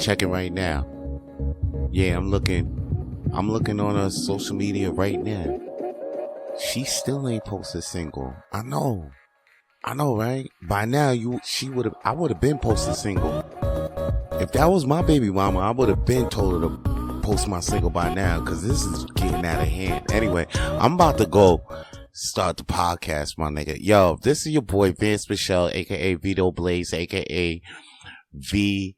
checking right now. Yeah, I'm looking on her social media right now. She still ain't posted a single. I know, right? By now, I would have been posted a single. If that was my baby mama, I would have been told her to post my single by now, because this is getting out of hand. Anyway, I'm about to go start the podcast, my nigga. Yo, this is your boy Vance Michel, aka Vito Blaze, aka V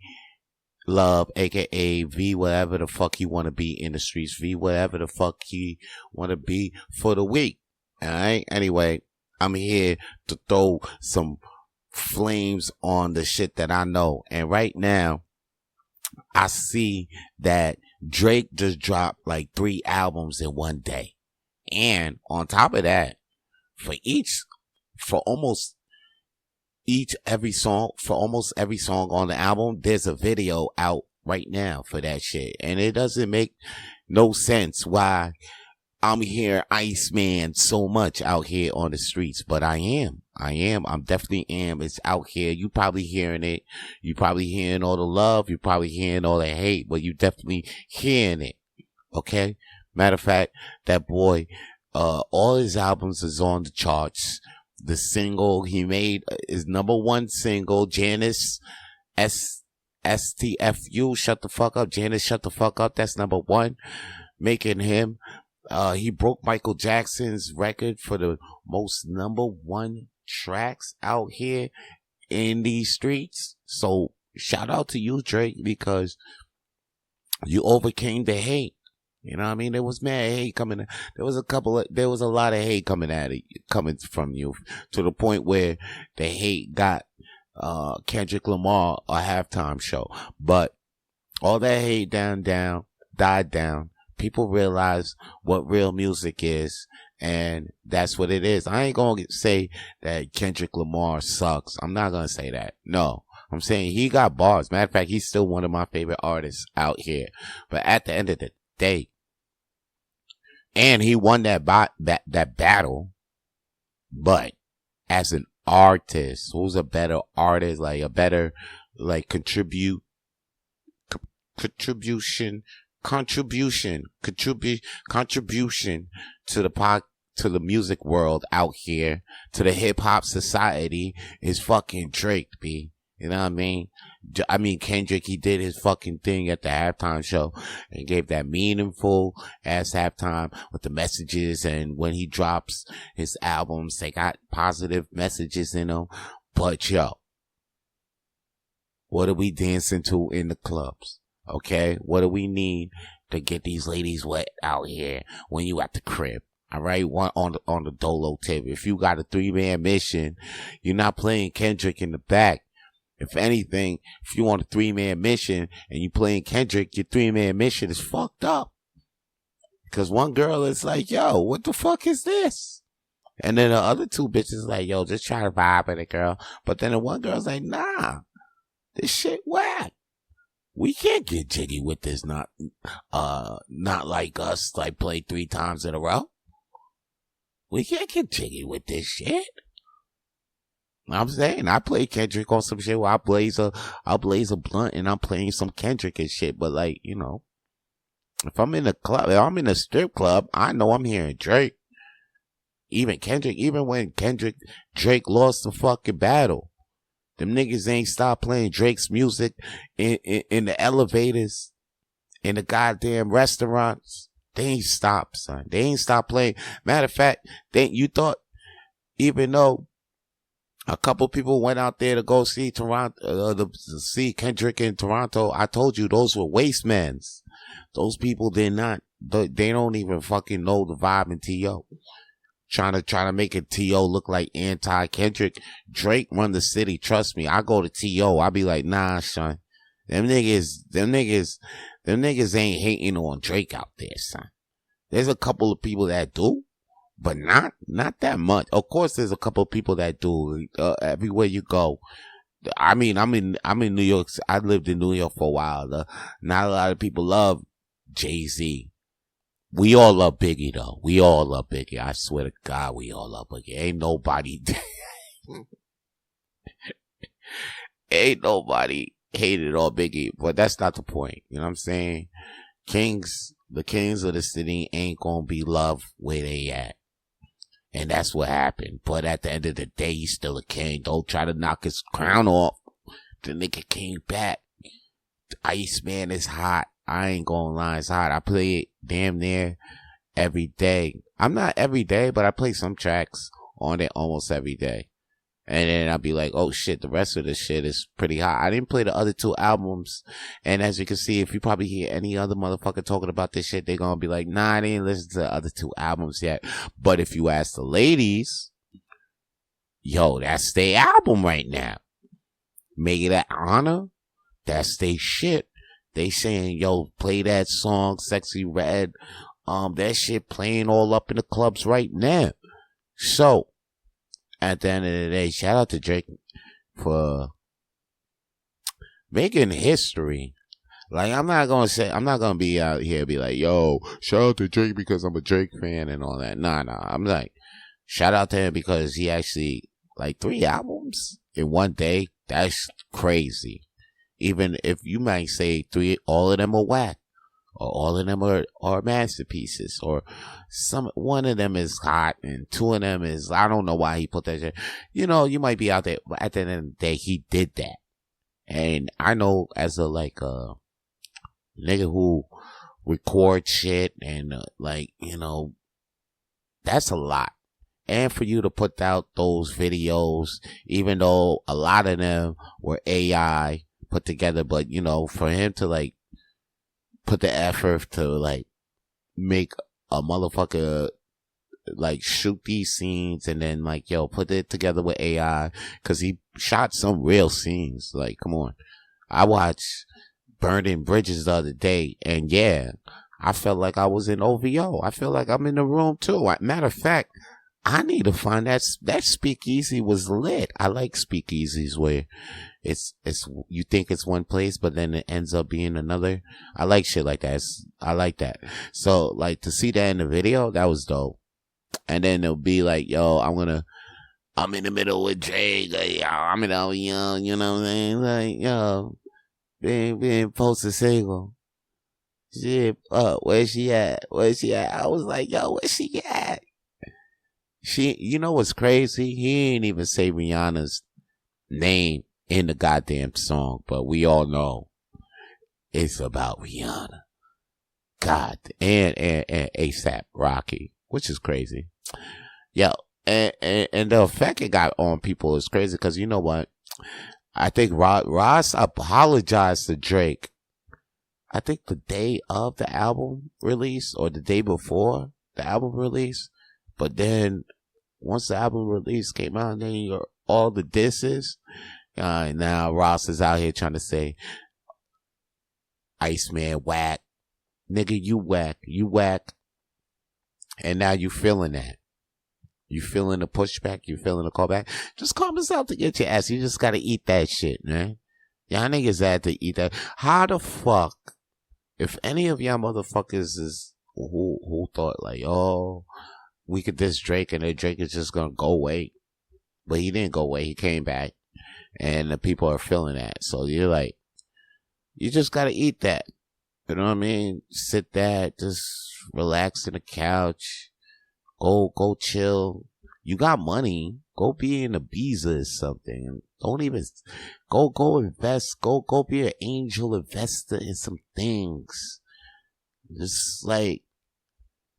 Love, aka V whatever the fuck you want to be in the streets, V whatever the fuck you want to be for the week. Alright, anyway, I'm here to throw some flames on the shit that I know. And right now, I see that Drake just dropped like 3 albums in one day. And on top of that, for almost every song on the album, there's a video out right now for that shit. And it doesn't make no sense why I'm here, Iceman, so much out here on the streets. But I definitely am. It's out here. You probably hearing it. You probably hearing all the love. You probably hearing all the hate, but you definitely hearing it. Okay? Matter of fact, that boy, all his albums is on the charts. The single he made is #1 single, Janice STFU, shut the fuck up. Janice, shut the fuck up. That's #1. Making him, he broke Michael Jackson's record for the most #1 tracks out here in these streets. So shout out to you, Drake, because you overcame the hate. You know what I mean? There was mad hate coming. There was a lot of hate coming from you, to the point where the hate got Kendrick Lamar a halftime show. But all that hate died down. People realize what real music is, and that's what it is. I ain't gonna say that Kendrick Lamar sucks. I'm not gonna say that. No. I'm saying he got bars. Matter of fact, he's still one of my favorite artists out here. But at the end of the day, and he won that battle. But as an artist, who's a better artist, like a better, like contribution to the music world out here, to the hip hop society, is fucking Drake, B. You know what I mean? Kendrick, he did his fucking thing at the halftime show and gave that meaningful ass halftime with the messages. And when he drops his albums, they got positive messages in them. But yo, what are we dancing to in the clubs? Okay? What do we need to get these ladies wet out here when you at the crib? All right, on the dolo tip. If you got a 3-man mission, you're not playing Kendrick in the back. If anything, if you want a 3-man mission and you playing Kendrick, your 3-man mission is fucked up. Because one girl is like, yo, what the fuck is this? And then the other 2 bitches like, yo, just try to vibe with it, girl. But then the one girl's like, nah, this shit whack. We can't get jiggy with this, not like us, like play 3 times in a row. We can't get jiggy with this shit. I'm saying, I play Kendrick on some shit where I'll blaze a blunt and I'm playing some Kendrick and shit. But like, you know, if I'm in a club, if I'm in a strip club, I know I'm hearing Drake. Even when Drake lost the fucking battle, them niggas ain't stopped playing Drake's music in the elevators, in the goddamn restaurants. They ain't stopped, son. They ain't stopped playing. Matter of fact, you thought, even though a couple people went out there to go see to see Kendrick in Toronto, I told you those were waste mans. Those people they don't even fucking know the vibe in T.O. Trying to make it T.O. look like anti-Kendrick. Drake run the city, trust me. I go to T.O., I be like, nah, son. Them niggas ain't hating on Drake out there, son. There's a couple of people that do, but not that much. Of course, there's a couple of people that do. Everywhere you go. I mean, I'm in New York. I lived in New York for a while. Not a lot of people love Jay-Z. We all love Biggie, though. We all love Biggie. I swear to God, we all love Biggie. Ain't nobody hated on Biggie, but that's not the point. You know what I'm saying? The kings of the city ain't gonna be loved where they at. And that's what happened. But at the end of the day, he's still a king. Don't try to knock his crown off. The nigga came back. Iceman is hot. I ain't gonna lie, it's hot. I play it damn near every day. I'm not every day, but I play some tracks on it almost every day. And then I'll be like, oh shit, the rest of the shit is pretty hot. I didn't play the other 2 albums. And as you can see, if you probably hear any other motherfucker talking about this shit, they're gonna be like, nah, I didn't listen to the other 2 albums yet. But if you ask the ladies, yo, that's their album right now. Make it an honor. That's their shit. They saying, yo, play that song, Sexy Red. That shit playing all up in the clubs right now. So, at the end of the day, shout out to Drake for making history. Like, I'm not gonna be out here be like, yo, shout out to Drake because I'm a Drake fan and all that. Nah. I'm like, shout out to him because he actually, like, 3 albums in one day. That's crazy. Even if you might say 3, all of them are whack. Or all of them are masterpieces, or one of them is hot and 2 of them is, I don't know why he put that shit. You know, you might be out there, but at the end of the day, he did that. And I know as a nigga who records shit and you know, that's a lot. And for you to put out those videos, even though a lot of them were AI put together, but you know, for him to put the effort to make a motherfucker shoot these scenes and then yo, put it together with AI, cause he shot some real scenes. Like, come on. I watched Burning Bridges the other day, and yeah, I felt like I was in OVO. I feel like I'm in the room too. Matter of fact, I need to find that speakeasy was lit. I like speakeasies where it's you think it's one place, but then it ends up being another. I like shit like that. I like that. So to see that in the video, that was dope. And then it'll be like, yo, I'm in the middle with Drake. Yo, I'm in OVO, you know what I'm saying? Like, yo, being posted single. Shit, where's she at? I was like, yo, where's she at? You know what's crazy? He ain't even say Rihanna's name in the goddamn song, but we all know it's about Rihanna. God, and ASAP Rocky, which is crazy. Yo, and the effect it got on people is crazy, because you know what? I think Ross apologized to Drake, I think the day of the album release or the day before the album release. But then once the album release came out, then all the disses, now Ross is out here trying to say, Iceman whack, nigga, you whack. And now you feeling that. You feeling the pushback, you feeling the callback. Just calm yourself to get your ass. You just gotta eat that shit, man. Y'all niggas had to eat that. How the fuck, if any of y'all motherfuckers is who thought oh, we could diss Drake and then Drake is just gonna go away. But he didn't go away, he came back. And the people are feeling that. So you're like, you just gotta eat that. You know what I mean? Sit there, just relax in the couch. Go chill. You got money. Go be in Ibiza or something. Don't even go invest. Go be an angel investor in some things. Just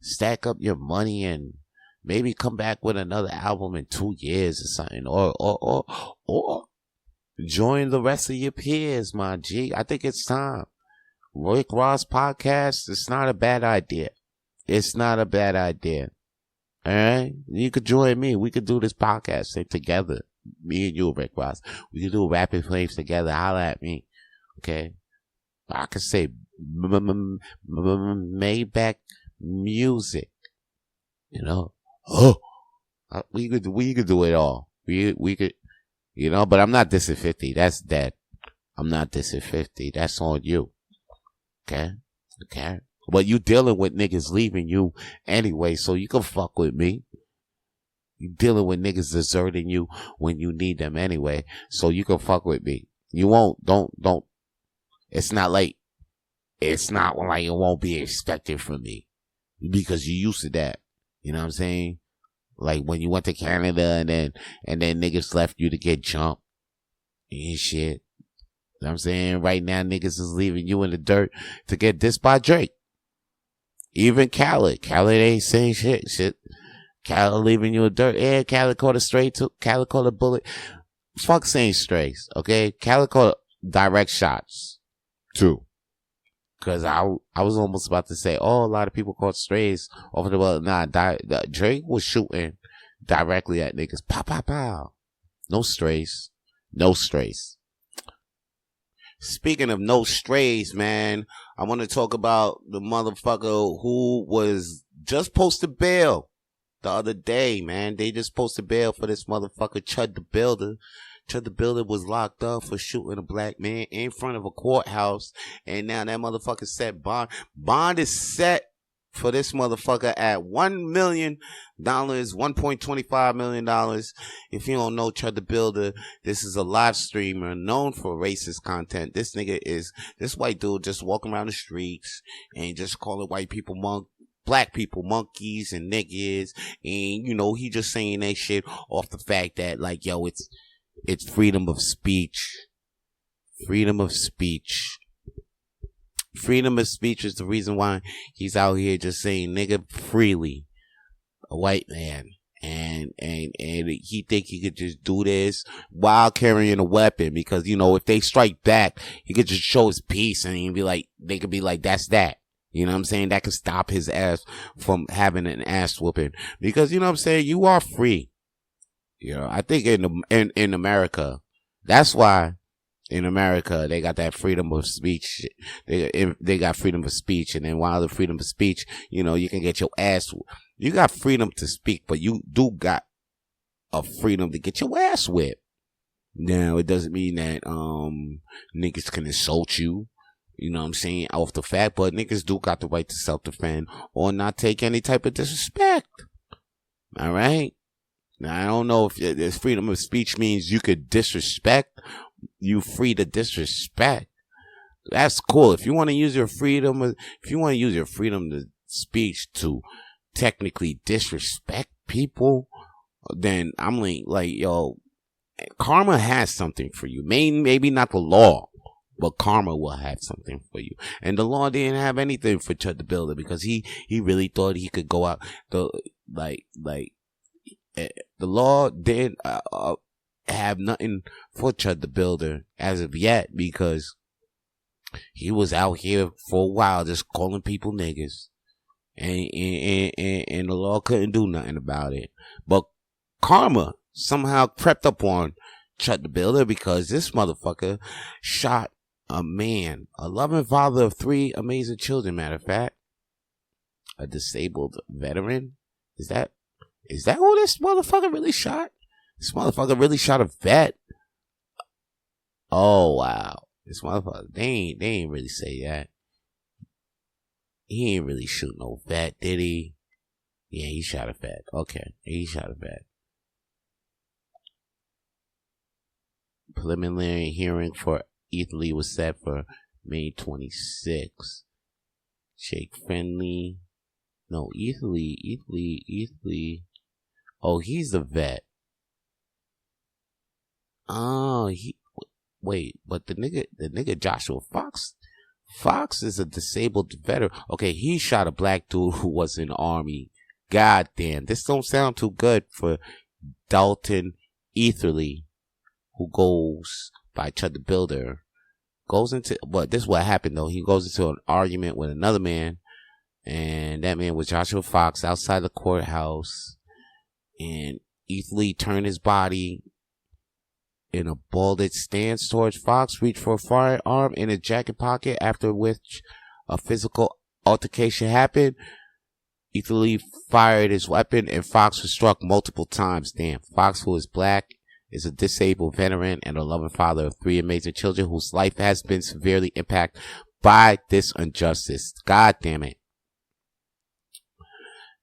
stack up your money and maybe come back with another album in 2 years or something. Or join the rest of your peers, my G. I think it's time. Rick Ross podcast, it's not a bad idea. It's not a bad idea. Alright? You could join me. We could do this podcast thing together. Me and you, Rick Ross. We could do Rapid Flames together. Holla at me. Okay? I could say Maybach music. You know? Oh! We could do it all. We could, you know, but I'm not dissing 50. That's dead. I'm not dissing 50. That's on you. Okay? Okay? But you dealing with niggas leaving you anyway, so you can fuck with me. You dealing with niggas deserting you when you need them anyway, so you can fuck with me. You won't. Don't. It's not like it won't be expected from me because you're used to that. You know what I'm saying? Like when you went to Canada and then niggas left you to get jumped and shit. You know what I'm saying? Right now niggas is leaving you in the dirt to get dissed by Drake. Even Khaled ain't saying shit. Khaled leaving you in the dirt. Yeah, Khaled caught a stray too. Khaled caught a bullet. Fuck saying strays, okay? Khaled caught direct shots too. Cause I was almost about to say, oh, a lot of people caught strays over the world. Nah, Drake was shooting directly at niggas. Pow, pow, pow. No strays. No strays. Speaking of no strays, man, I want to talk about the motherfucker who was just posted bail the other day, man. They just posted bail for this motherfucker, Chud the Builder. Chud the Builder was locked up for shooting a black man in front of a courthouse. And now that motherfucker set bond. Bond is set for this motherfucker at $1 million, $1.25 million. If you don't know Chud the Builder, this is a live streamer known for racist content. This nigga is this white dude just walking around the streets and just calling white people black people monkeys and niggas. And, you know, he just saying that shit off the fact that, like, yo, it's freedom of speech. Freedom of speech. Freedom of speech is the reason why he's out here just saying nigga freely. A white man. And he think he could just do this while carrying a weapon because, you know, if they strike back, he could just show his peace and they could be like, that's that. You know what I'm saying? That could stop his ass from having an ass whooping. Because, you know what I'm saying? You are free. You know, I think in America, that's why in America they got that freedom of speech. They got freedom of speech, and then while the freedom of speech, you know, you can get your ass. You got freedom to speak, but you do got a freedom to get your ass whipped. Now it doesn't mean that niggas can insult you. You know what I'm saying? Off the fact, but niggas do got the right to self-defend or not take any type of disrespect. All right. Now, I don't know if this freedom of speech means you could disrespect. You free to disrespect. That's cool. If you want to use your freedom, to speech to technically disrespect people, then I'm like, yo, karma has something for you. Maybe not the law, but karma will have something for you. And the law didn't have anything for Chud the Builder because he really thought he could go out the law didn't have nothing for Chud the Builder as of yet because he was out here for a while just calling people niggas, and the law couldn't do nothing about it. But karma somehow crept up on Chud the Builder because this motherfucker shot a man, a loving father of 3 amazing children. Matter of fact, a disabled veteran. Is that who this motherfucker really shot? This motherfucker really shot a vet? Oh, wow. This motherfucker, they ain't really say that. He ain't really shoot no vet, did he? Yeah, he shot a vet. Okay, he shot a vet. Preliminary hearing for Italy was set for May 26th. Jake Friendly. No, Italy. Oh, he's a vet. Oh, wait, but the nigga Joshua Fox is a disabled veteran. Okay, he shot a black dude who was in the army. God damn, this don't sound too good for Dalton Etherly, who goes by Chud the Builder. But this is what happened though. He goes into an argument with another man, and that man was Joshua Fox outside the courthouse. And Etherly turned his body in a balded stance towards Fox, reached for a firearm in his jacket pocket, after which a physical altercation happened. Etherly fired his weapon and Fox was struck multiple times. Damn. Fox, who is black, is a disabled veteran and a loving father of 3 amazing children whose life has been severely impacted by this injustice. God damn it.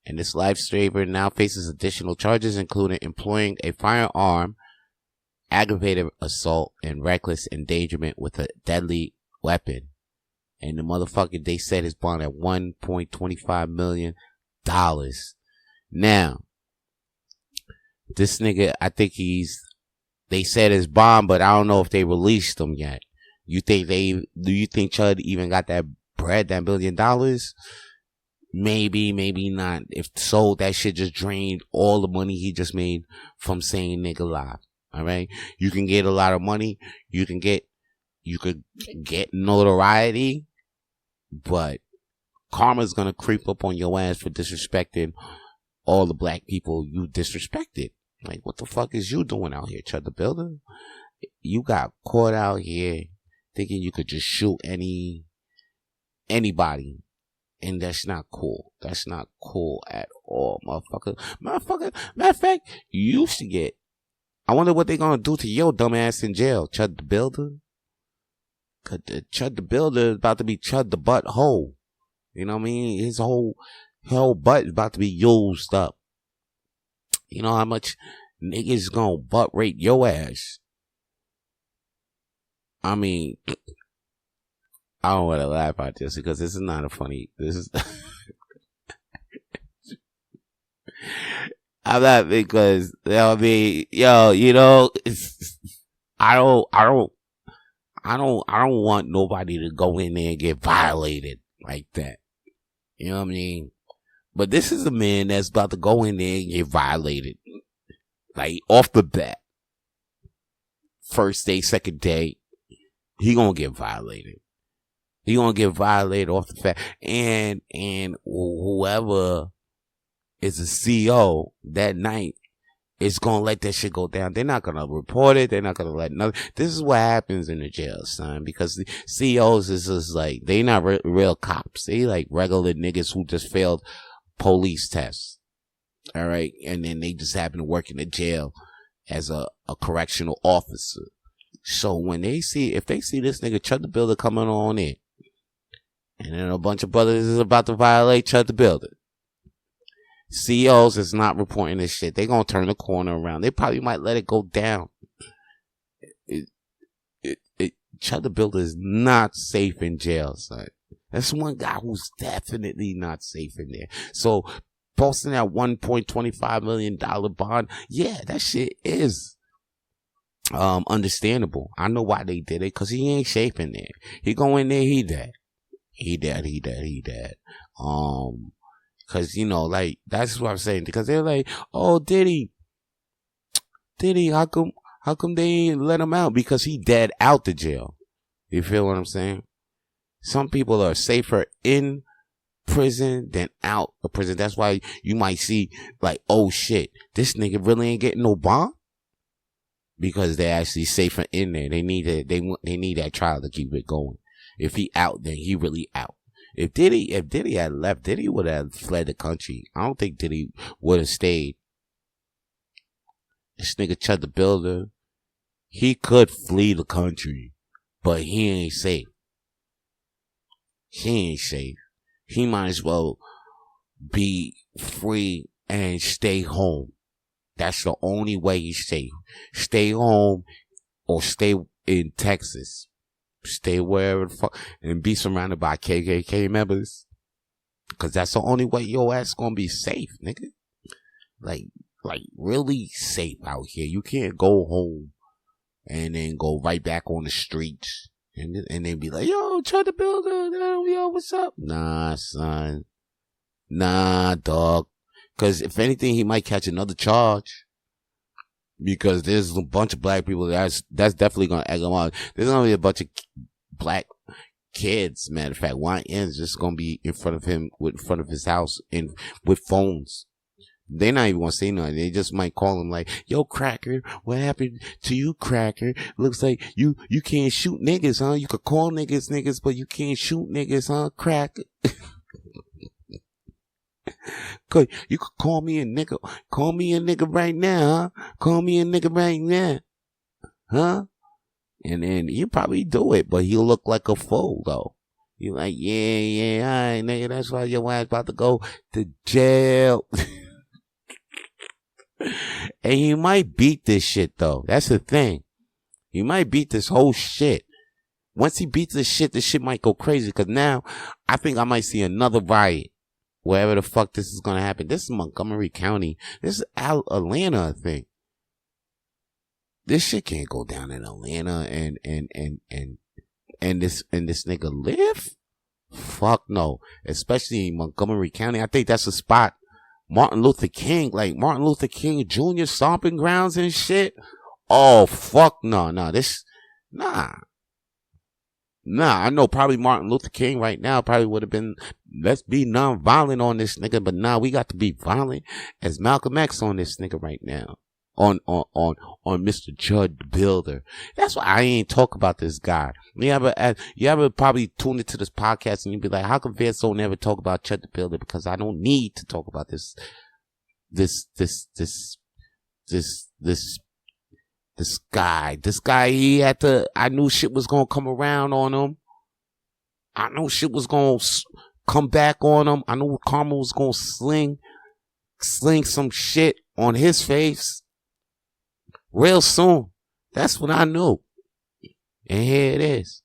And this life streamer now faces additional charges, including employing a firearm aggravated assault and reckless endangerment with a deadly weapon. And the motherfucker, they set his bond at $1.25 million. Now, this nigga, I think they said his bond, but I don't know if they released him yet. Do you think Chud even got that bread, that $1 billion? Maybe, maybe not. If so, that shit just drained all the money he just made from saying nigga live. Alright? You can get a lot of money. You could get notoriety, but karma's gonna creep up on your ass for disrespecting all the black people you disrespected. Like, what the fuck is you doing out here, Chud the Builder? You got caught out here thinking you could just shoot anybody. And that's not cool. That's not cool at all, motherfucker. Matter of fact, you used to get. I wonder what they gonna do to your dumb ass in jail, Chud the Builder. Cause Chud the Builder is about to be Chud the butthole. You know what I mean? His whole butt is about to be used up. You know how much niggas gonna butt rape your ass? I mean, I don't want to laugh at this because this is not a funny. This is. I'm not because I mean, you know, I don't want nobody to go in there and get violated like that. You know what I mean? But this is a man that's about to go in there and get violated, like off the bat. First day, second day, he gonna get violated. He gonna get violated off the fact, and whoever is the CEO that night is gonna let that shit go down. They're not gonna report it. They're not gonna let nothing. This is what happens in the jail, son. Because the CEOs is just like, they not real cops. They like regular niggas who just failed police tests. All right, and then they just happen to work in the jail as a correctional officer. So when if they see this nigga Chud the Builder coming on in, and then a bunch of brothers is about to violate Chud the Builder, CEOs is not reporting this shit. They gonna turn the corner around. They probably might let it go down. Chud the Builder is not safe in jail, son. That's one guy who's definitely not safe in there. So posting that $1.25 million bond, yeah, that shit is understandable. I know why they did it, cause he ain't safe in there. He go in there, he dead. Cause you know, like, that's what I'm saying. Because they're like, oh, Diddy, how come they ain't let him out? Because he dead out the jail. You feel what I'm saying? Some people are safer in prison than out of prison. That's why you might see, like, oh shit, this nigga really ain't getting no bond. Because they're actually safer in there. They need that trial to keep it going. If he out, then he really out. If Diddy had left, Diddy would have fled the country. I don't think Diddy would have stayed. This nigga Chud the Builder, he could flee the country, but he ain't safe. He ain't safe. He might as well be free and stay home. That's the only way he's safe. Stay home or stay in Texas. Stay wherever the fuck and be surrounded by KKK members. Cause that's the only way your ass gonna be safe, nigga. Like really safe out here. You can't go home and then go right back on the streets and then be like, yo, Chud the Builder, yo, what's up? Nah, son. Nah, dog. Cause if anything, he might catch another charge. Because there's a bunch of black people that's definitely gonna egg him on. There's gonna be a bunch of black kids, matter of fact, YN's just gonna be in front of him, in front of his house, with phones. They're not even gonna say nothing. They just might call him like, yo, Cracker, what happened to you, Cracker? Looks like you can't shoot niggas, huh? You could call niggas, but you can't shoot niggas, huh, Cracker? You could call me a nigga. Call me a nigga right now, huh? Call me a nigga right now. Huh? And then he'll probably do it, but he'll look like a fool, though. You're like, yeah, all right, nigga, that's why your ass about to go to jail. And he might beat this shit, though. That's the thing. He might beat this whole shit. Once he beats this shit might go crazy. Because now, I think I might see another riot. Wherever the fuck this is going to happen. This is Montgomery County. This is Atlanta, I think. This shit can't go down in Atlanta and this nigga live? Fuck no. Especially in Montgomery County. I think that's a spot. Martin Luther King Jr. stomping grounds and shit. Oh, fuck no. Nah, I know probably Martin Luther King right now probably would have been, let's be non-violent on this nigga, but now we got to be violent as Malcolm X on this nigga right now. On Mr. Chud the Builder. That's why I ain't talk about this guy. You ever probably tune into this podcast and you be like, how come Vance don't ever talk about Chud the Builder? Because I don't need to talk about this guy. This guy, I knew shit was gonna come around on him. I knew shit was gonna come back on him. I knew karma was gonna sling some shit on his face real soon. That's what I knew. And here it is.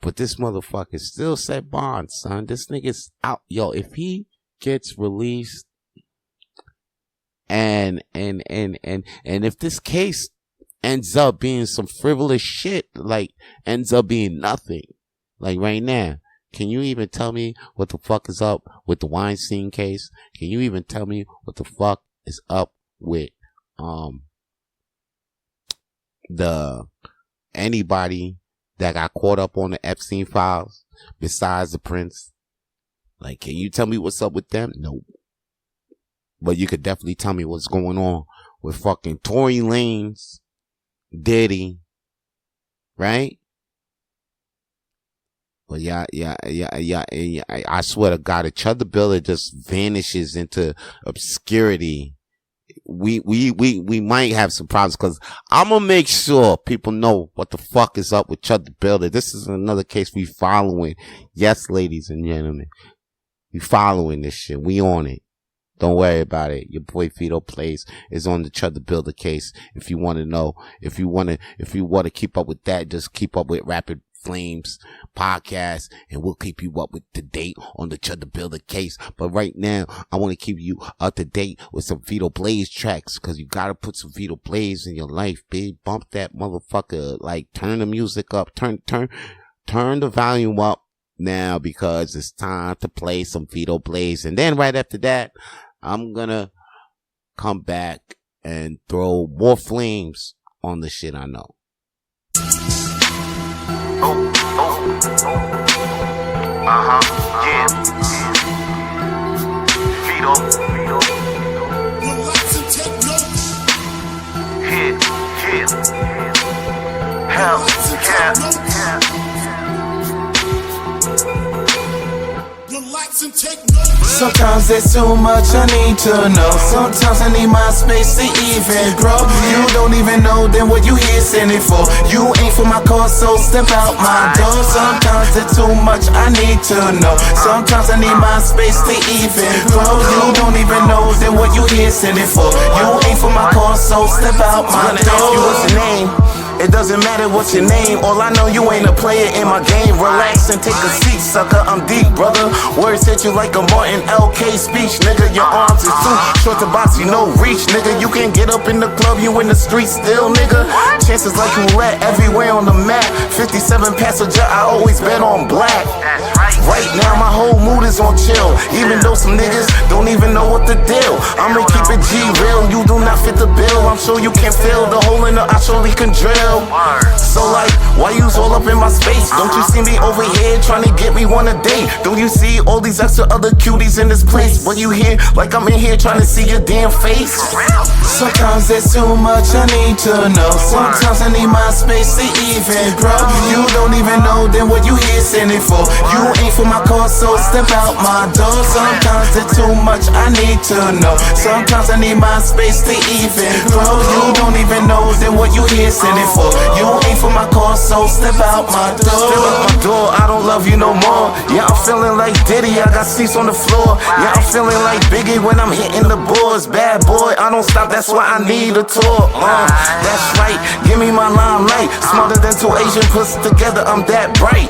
But this motherfucker still set bond, son. This nigga's out. Yo, if he gets released and if this case ends up being some frivolous shit, like ends up being nothing, like right now, can you even tell me what the fuck is up with the Weinstein case? Can you even tell me what the fuck is up with anybody that got caught up on the Epstein files besides the Prince? Like, can you tell me what's up with them? No. But you could definitely tell me what's going on with fucking Tory Lanez, Diddy, right? But yeah. I swear to God, if Chud the Builder just vanishes into obscurity, we might have some problems, because I'm gonna make sure people know what the fuck is up with Chud the Builder. This is another case we following. Yes, ladies and gentlemen, we following this shit. We on it. Don't worry about it. Your boy Vito Blaze is on the Chud the Builder case. If you want to know, if you want to keep up with that, just keep up with Rapid Flames podcast, and we'll keep you up with the date on the Chud the Builder case. But right now, I want to keep you up to date with some Vito Blaze tracks, because you gotta put some Vito Blaze in your life, big. Bump that motherfucker. Like, turn the music up, turn the volume up now, because it's time to play some Vito Blaze. And then right after that, I'm gonna come back and throw more flames on the shit I know. Yeah. Vito. Hell, yeah. Sometimes there's too much I need to know. Sometimes I need my space to even grow. You don't even know then what you here sending for. You ain't for my cause, so step out my door. Sometimes there's too much I need to know. Sometimes I need my space to even grow. You don't even know then what you here sending for. You ain't for my cause, so step out my door. Ask you what's your name? It doesn't matter what's your name. All I know, you ain't a player in my game. Relax and take a seat, sucker. I'm deep, brother. Words hit you like a Martin LK speech, nigga. Your arms is too short to box, you no reach, nigga. You can't get up in the club, you in the street still, nigga. Chances like roulette everywhere on the map. 57 passenger, I always bet on black. Right now, my whole mood is on chill. Even though some niggas don't even know what the deal. I'ma keep it G real, you do not fit the bill. I'm sure you can't fill the hole in the I surely can drill. So like, why you all up in my space? Don't you see me over here trying to get me one a day? Don't you see all these extra other cuties in this place? What you hear? Like I'm in here trying to see your damn face. Sometimes there's too much I need to know. Sometimes I need my space to even grow. You don't even know then what you here sending for. You ain't for my cause, so step out my door. Sometimes there's too much I need to know. Sometimes I need my space to even grow. You don't even know then what you here sending for. You ain't for my cause, so step out my door. Step out my door, I don't love you no more. Yeah, I'm feeling like Diddy, I got seats on the floor. Yeah, I'm feeling like Biggie when I'm hitting the boards. Bad boy, I don't stop, that's why I need a tour. That's right, give me my limelight. Smarter than two Asian pussy together, I'm that bright.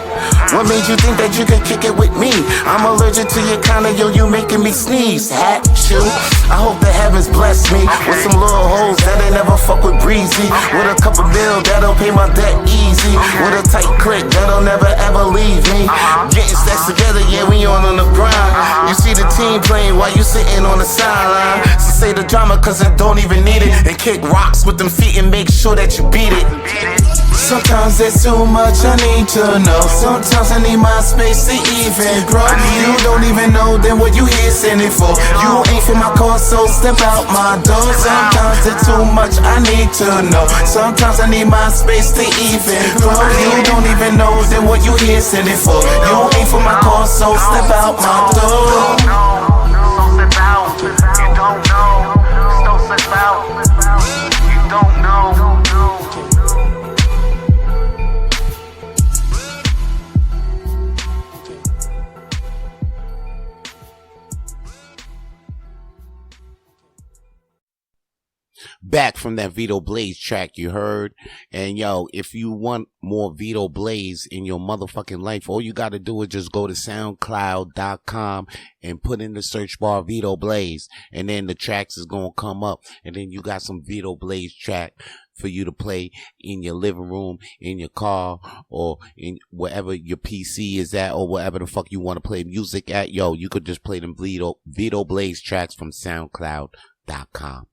What made you think that you could kick it with me? I'm allergic to your kind of, yo, you making me sneeze. Hat, shoe, I hope the heavens bless me with some little hoes that ain't never fuck with Breezy. With a couple bill that'll pay my debt easy. With a tight click that'll never ever leave me. Getting stacks together, yeah, we on the grind. You see the team playing while you sitting on the sideline. So say the drama cause it don't even need it. And kick rocks with them feet and make sure that you beat it. Sometimes there's too much I need to know. Sometimes I need my space to even grow. You don't even know then what you here sending for. You ain't for my cause, so step out my door. Sometimes there's too much I need to know. Sometimes I need my space to even grow. You don't even know then what you here sending for. You ain't for my cause, so step out my door. So step out. You don't know. So step out. You don't know. Back from that Vito Blaze track you heard. And yo, if you want more Vito Blaze in your motherfucking life, all you gotta do is just go to soundcloud.com and put in the search bar Vito Blaze, and then the tracks is gonna come up, and then you got some Vito Blaze track for you to play in your living room, in your car, or in wherever your PC is at, or wherever the fuck you want to play music at. Yo, you could just play them Vito Blaze tracks from soundcloud.com.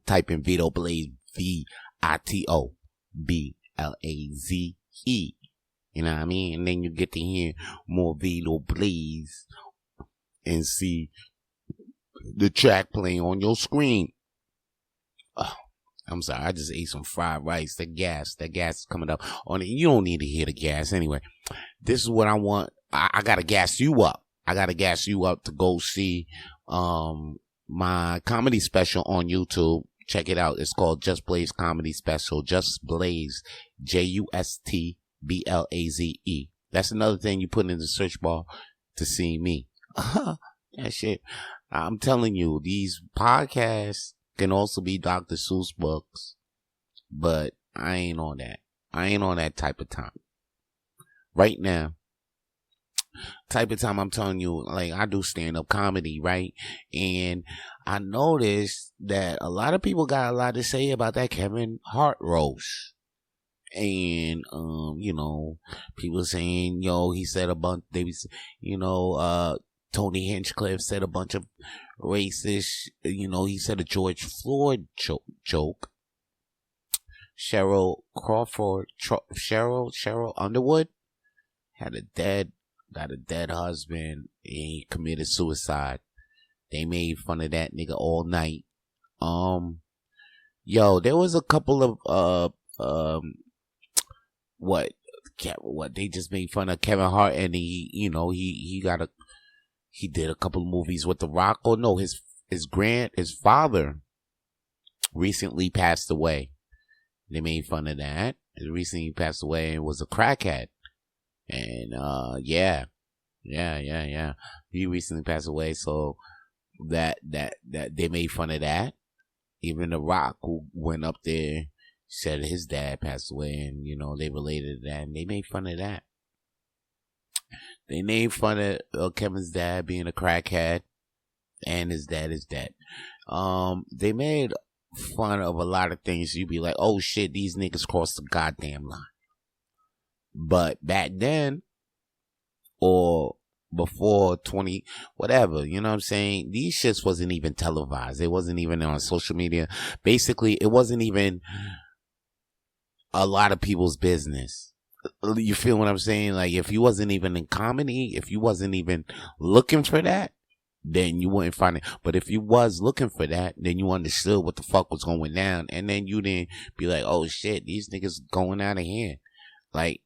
Type in Vito Blaze, VITO BLAZE. You know what I mean? And then you get to hear more Vito Blaze and see the track playing on your screen. Oh, I'm sorry, I just ate some fried rice. That gas is coming up on it. You don't need to hear the gas anyway. This is what I want. I gotta gas you up. I gotta gas you up to go see my comedy special on YouTube. Check it out. It's called Just Blaze Comedy Special. Just Blaze, JUSTBLAZE. That's another thing you put in the search bar to see me. That shit. I'm telling you, these podcasts can also be Dr. Seuss books, but I ain't on that. I ain't on that type of time. Right now, type of time I'm telling you, like, I do stand-up comedy, right? And I noticed that a lot of people got a lot to say about that Kevin Hart roast. And, you know, people saying, yo, he said a bunch, Tony Hinchcliffe said a bunch of racist, he said a George Floyd joke. Cheryl Underwood got a dead husband, and he committed suicide. They made fun of that nigga all night. There was a couple of they just made fun of Kevin Hart, and he did a couple of movies with The Rock. Oh no, his father recently passed away. They made fun of that. He recently passed away and was a crackhead. And yeah. He recently passed away, so that they made fun of that. Even The Rock, who went up there, said his dad passed away, and they related to that, and they made fun of that. They made fun of Kevin's dad being a crackhead, and his dad is dead. They made fun of a lot of things. You'd be like, oh shit, these niggas crossed the goddamn line. But back then, or before 20, whatever, you know what I'm saying? These shits wasn't even televised. It wasn't even on social media. Basically, it wasn't even a lot of people's business. You feel what I'm saying? Like, if you wasn't even in comedy, if you wasn't even looking for that, then you wouldn't find it. But if you was looking for that, then you understood what the fuck was going down. And then you didn't be like, oh shit, these niggas going out of hand. Like,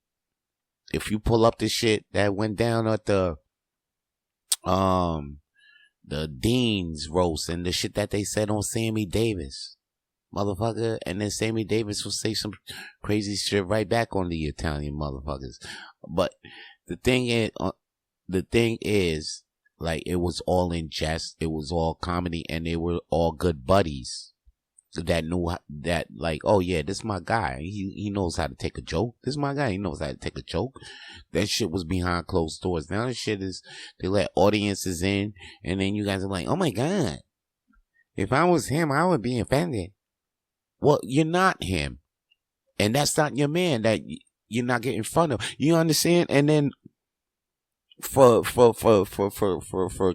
if you pull up the shit that went down at the Dean's roast and the shit that they said on Sammy Davis, motherfucker, and then Sammy Davis will say some crazy shit right back on the Italian motherfuckers. But the thing is, like, it was all in jest, it was all comedy, and they were all good buddies that knew that, like, oh yeah, this is my guy. He knows how to take a joke. This is my guy. He knows how to take a joke. That shit was behind closed doors. Now the shit is, they let audiences in, and then you guys are like, oh my God, if I was him, I would be offended. Well, you're not him, and that's not your man that you're not getting in front of. You understand? And then for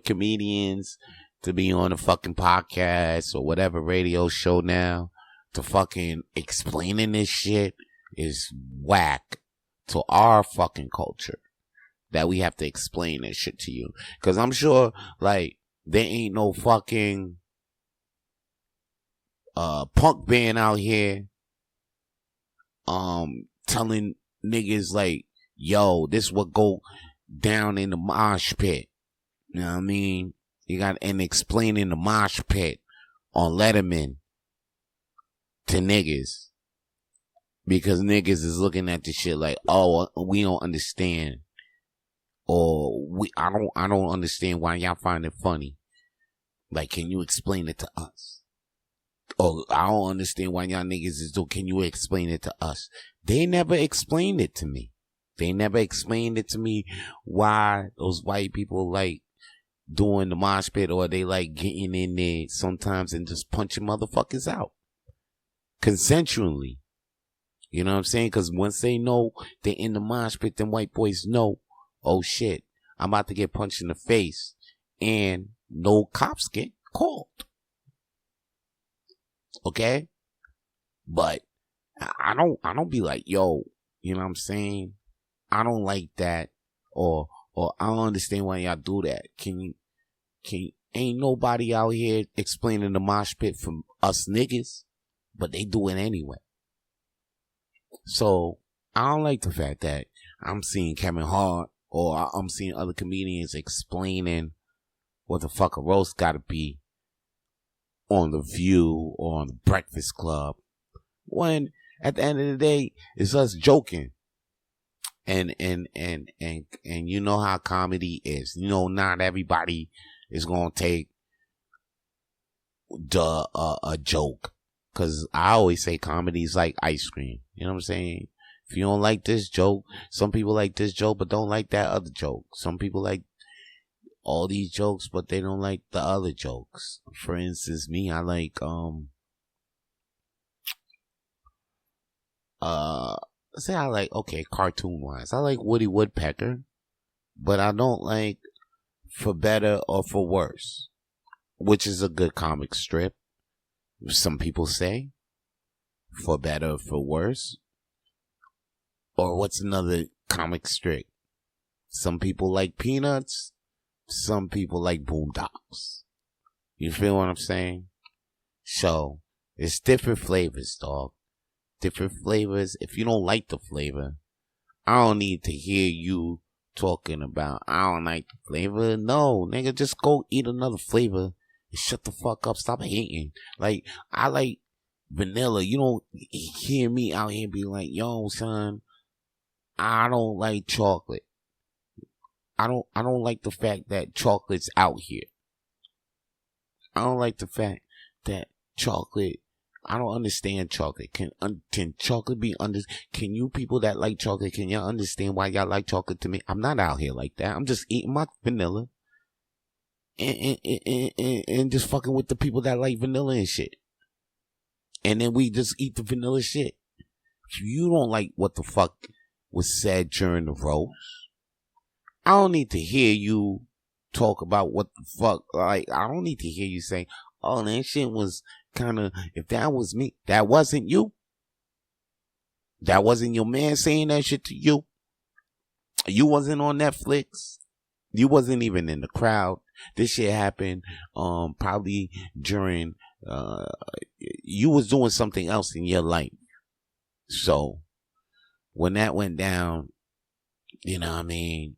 comedians to be on a fucking podcast or whatever radio show now to fucking explaining this shit is whack to our fucking culture, that we have to explain this shit to you. Cause I'm sure, like, there ain't no fucking punk band out here telling niggas like, yo, this what go down in the mosh pit. You know what I mean? You got, and explaining the mosh pit on Letterman to niggas, because niggas is looking at the shit like, oh, we don't understand, or I don't understand why y'all find it funny. Like, can you explain it to us? Or I don't understand why y'all niggas is doing. Can you explain it to us? They never explained it to me. They never explained it to me why those white people like doing the mosh pit, or they like getting in there sometimes and just punching motherfuckers out consensually. You know what I'm saying? Because once they know they're in the mosh pit, them white boys know, oh shit, I'm about to get punched in the face, and no cops get called. Okay? But I don't be like, yo, you know what I'm saying? I don't like that, or I don't understand why y'all do that. Ain't nobody out here explaining the mosh pit from us niggas, but they do it anyway. So I don't like the fact that I'm seeing Kevin Hart, or I'm seeing other comedians explaining what the fuck a roast gotta be on The View or on The Breakfast Club, when at the end of the day, it's us joking. And you know how comedy is. You know, not everybody is gonna take a joke. Cause I always say comedy is like ice cream. You know what I'm saying? If you don't like this joke, some people like this joke but don't like that other joke. Some people like all these jokes but they don't like the other jokes. For instance, me, I like say I like, okay, cartoon wise, I like Woody Woodpecker, but I don't like For Better or For Worse, which is a good comic strip. Some people say For Better or For Worse. Or what's another comic strip? Some people like Peanuts, some people like Boondocks. You feel what I'm saying? So it's different flavors, dog. Different flavors. If you don't like the flavor, I don't need to hear you talking about, I don't like the flavor. No, nigga, just go eat another flavor and shut the fuck up. Stop hating. Like, I like vanilla. You don't hear me out here be like, yo, son, I don't like chocolate. I don't like the fact that chocolate's out here. I don't like the fact that chocolate, I don't understand chocolate. Can chocolate be can you people that like chocolate, can y'all understand why y'all like chocolate to me? I'm not out here like that. I'm just eating my vanilla and just fucking with the people that like vanilla and shit. And then we just eat the vanilla shit. If you don't like what the fuck was said during the roast, I don't need to hear you talk about what the fuck, like, I don't need to hear you say, oh, that shit was kind of, if that was me, that wasn't you. That wasn't your man saying that shit to you. You wasn't on Netflix. You wasn't even in the crowd. This shit happened probably during, you was doing something else in your life. So when that went down, you know what I mean?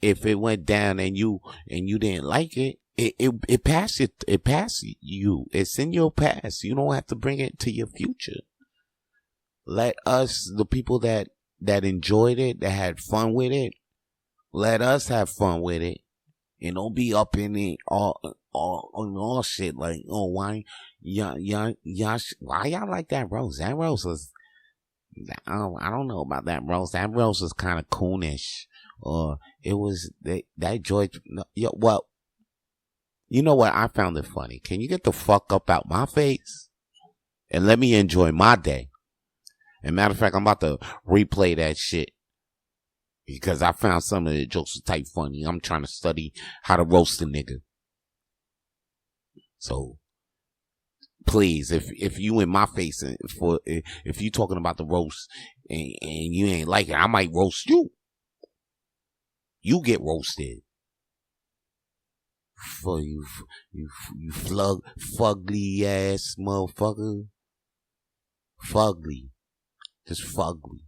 If it went down and you didn't like it, it passed it. It passed you. It's in your past. You don't have to bring it to your future. Let us, the people that enjoyed it, that had fun with it, let us have fun with it, and don't be up in it all shit like, oh, why y'all like that rose? That rose was, I don't know about that rose. That rose was kind of coonish, or it was that joy. Well, you know what? I found it funny. Can you get the fuck up out my face and let me enjoy my day? And matter of fact, I'm about to replay that shit because I found some of the jokes type funny. I'm trying to study how to roast a nigga. So please, if you in my face if you talking about the roast and you ain't like it, I might roast you. You get roasted. For you fugly ass motherfucker. Fugly. Just fugly.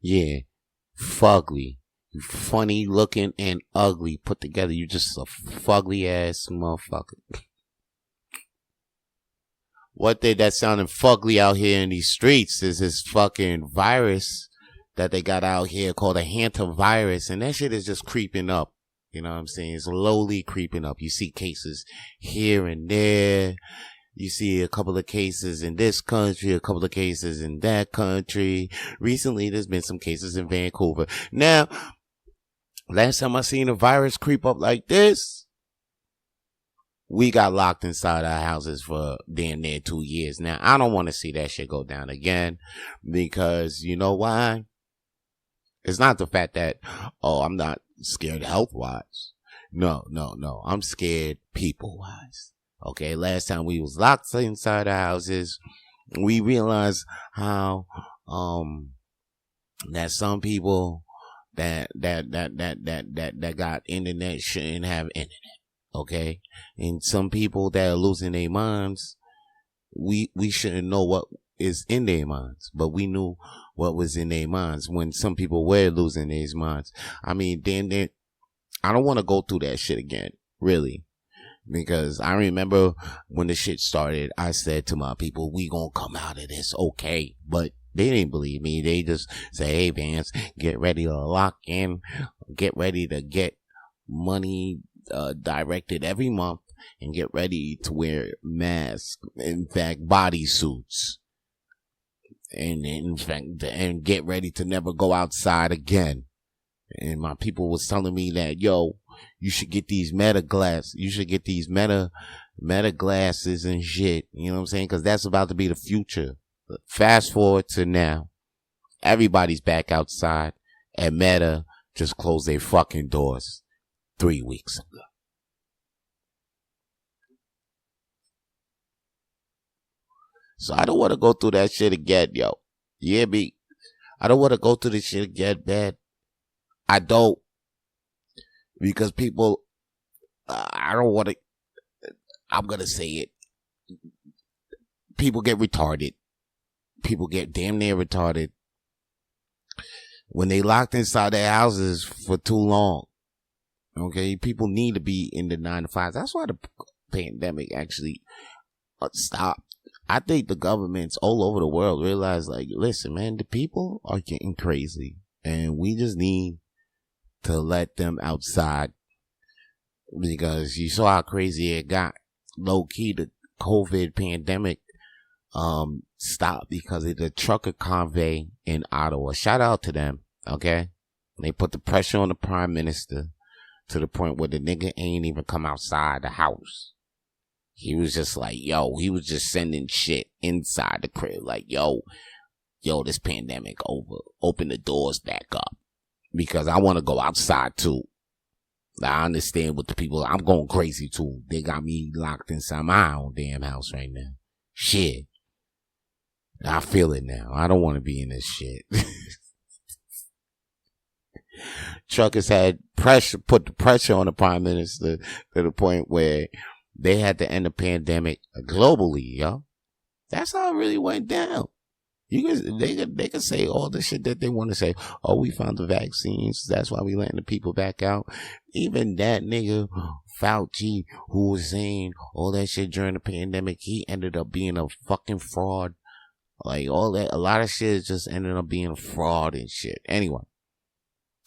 Yeah. Fugly. You funny looking and ugly put together. You just a fugly ass motherfucker. One thing that's sounding fugly out here in these streets is this fucking virus that they got out here called a hantavirus. And that shit is just creeping up. You know what I'm saying? It's slowly creeping up. You see cases here and there. You see a couple of cases in this country, a couple of cases in that country. Recently, there's been some cases in Vancouver. Now, last time I seen a virus creep up like this, we got locked inside our houses for damn near 2 years. Now, I don't want to see that shit go down again because you know why? It's not the fact that, oh, I'm not scared health-wise. No. I'm scared people-wise. Okay, last time we was locked inside our houses, we realized how that some people that got internet shouldn't have internet. Okay, and some people that are losing their minds, we shouldn't know what is in their minds, but we knew what was in their minds when some people were losing their minds. I mean, then I don't want to go through that shit again, really. Because I remember when the shit started, I said to my people, we gonna come out of this okay. But they didn't believe me. They just say, hey, Vance, get ready to lock in. Get ready to get money directed every month. And get ready to wear masks. In fact, bodysuits. And in fact, and get ready to never go outside again. And my people was telling me that, yo, you should get these meta glasses and shit. You know what I'm saying? Because that's about to be the future. Fast forward to now. Everybody's back outside. And Meta just closed their fucking doors 3 weeks ago. So I don't want to go through that shit again, yo. Yeah, me. I don't want to go through this shit again, man. I don't. Because people, I don't want to, I'm going to say it. People get retarded. People get damn near retarded when they locked inside their houses for too long. Okay, people need to be in the 9 to 5. That's why the pandemic actually stopped. I think the governments all over the world realize, like, listen, man, the people are getting crazy, and we just need to let them outside, because you saw how crazy it got. Low key, the COVID pandemic stopped because of the trucker convoy in Ottawa. Shout out to them, okay? They put the pressure on the prime minister to the point where the nigga ain't even come outside the house. He was just like, yo, he was just sending shit inside the crib. Like, yo, this pandemic over. Open the doors back up. Because I want to go outside too. I understand what the people, I'm going crazy too. They got me locked inside my own damn house right now. Shit. I feel it now. I don't want to be in this shit. Truckers had put the pressure on the prime minister to the point where they had to end the pandemic globally, yo. That's how it really went down. They can say all the shit that they want to say. Oh, we found the vaccines. That's why we letting the people back out. Even that nigga Fauci, who was saying all that shit during the pandemic, he ended up being a fucking fraud. Like all that, a lot of shit just ended up being a fraud and shit. Anyway,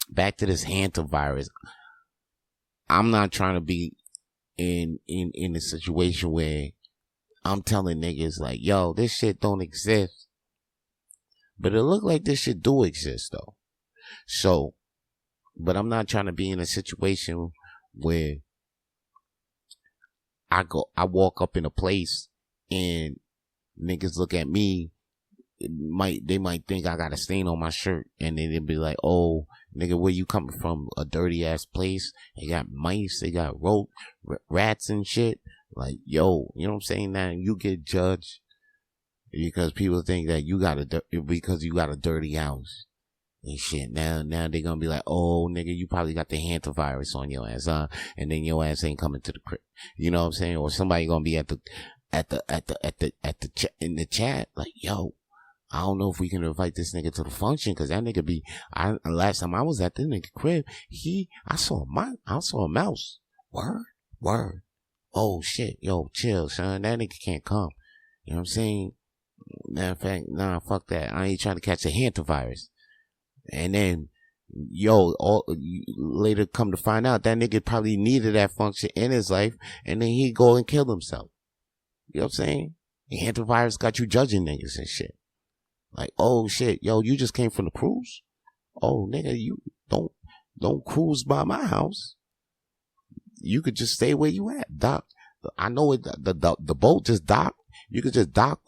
back to this hantavirus. I'm not trying to be in a situation where I'm telling niggas like, yo, this shit don't exist. But it look like this shit do exist though. So, but I'm not trying to be in a situation where I walk up in a place and niggas look at me. They might think I got a stain on my shirt, and then they'll be like, oh, nigga, where you coming from? A dirty ass place. They got mice, they got rats and shit. Like, yo, you know what I'm saying? Now you get judged because people think that because you got a dirty house and shit. Now they're gonna be like, oh, nigga, you probably got the hantavirus on your ass, huh? And then your ass ain't coming to the crib. You know what I'm saying? Or somebody gonna be in the chat like, yo, I don't know if we can invite this nigga to the function, cause that nigga last time I was at this nigga crib, I saw a mouse. Word. Oh shit, yo, chill, son. That nigga can't come. You know what I'm saying? Matter of fact, nah, fuck that. I ain't trying to catch a hantavirus. And then, yo, later come to find out that nigga probably needed that function in his life, and then he go and kill himself. You know what I'm saying? The hantavirus got you judging niggas and shit. Like, oh shit, yo, you just came from the cruise? Oh nigga, you don't cruise by my house. You could just stay where you at, dock. I know it. The boat just docked. You could just dock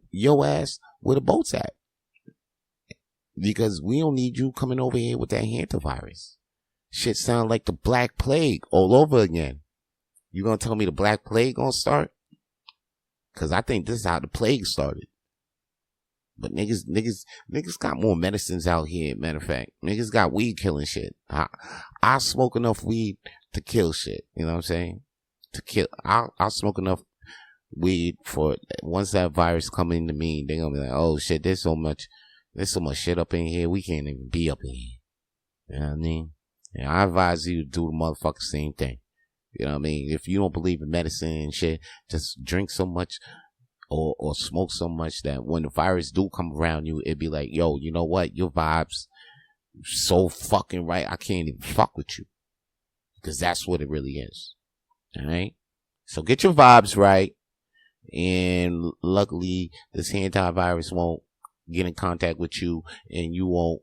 your ass where the boat's at, because we don't need you coming over here with that hantavirus. Shit sound like the Black Plague all over again. You gonna tell me the Black Plague gonna start? Cause I think this is how the plague started. But niggas got more medicines out here. Matter of fact, niggas got weed killing shit. I smoke enough weed to kill shit. You know what I'm saying? I'll smoke enough weed for once that virus come into me, they're gonna be like, oh shit, there's so much shit up in here, we can't even be up in here. You know what I mean? And I advise you to do the motherfucking same thing. You know what I mean? If you don't believe in medicine and shit, just drink so much or smoke so much that when the virus do come around you, it'd be like, yo, you know what? Your vibes so fucking right, I can't even fuck with you. Because that's what it really is. Alright? So get your vibes right. And luckily, this hantavirus won't get in contact with you, and you won't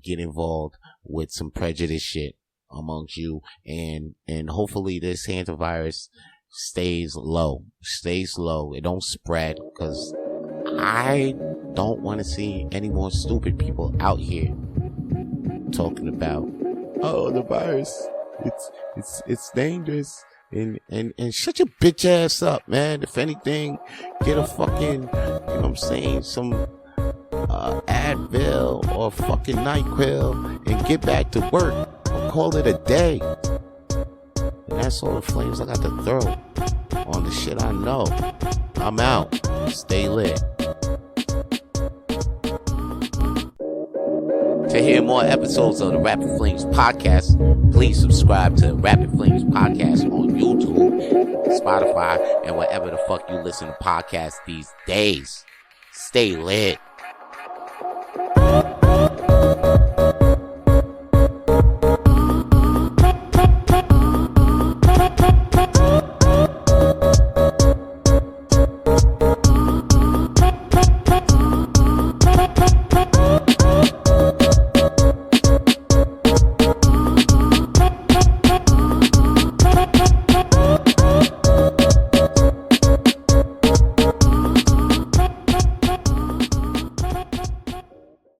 get involved with some prejudice shit amongst you. And hopefully this hantavirus stays low. It don't spread, because I don't want to see any more stupid people out here talking about, oh, the virus, it's dangerous. And shut your bitch ass up, man. If anything, get a fucking, you know what I'm saying, some Advil or fucking NyQuil and get back to work or call it a day. And that's all the flames I got to throw on the shit I know. I'm out. Stay lit. To hear more episodes of the Rapid Flames podcast, please subscribe to Rapid Flames podcast on YouTube, Spotify, and wherever the fuck you listen to podcasts these days. Stay lit.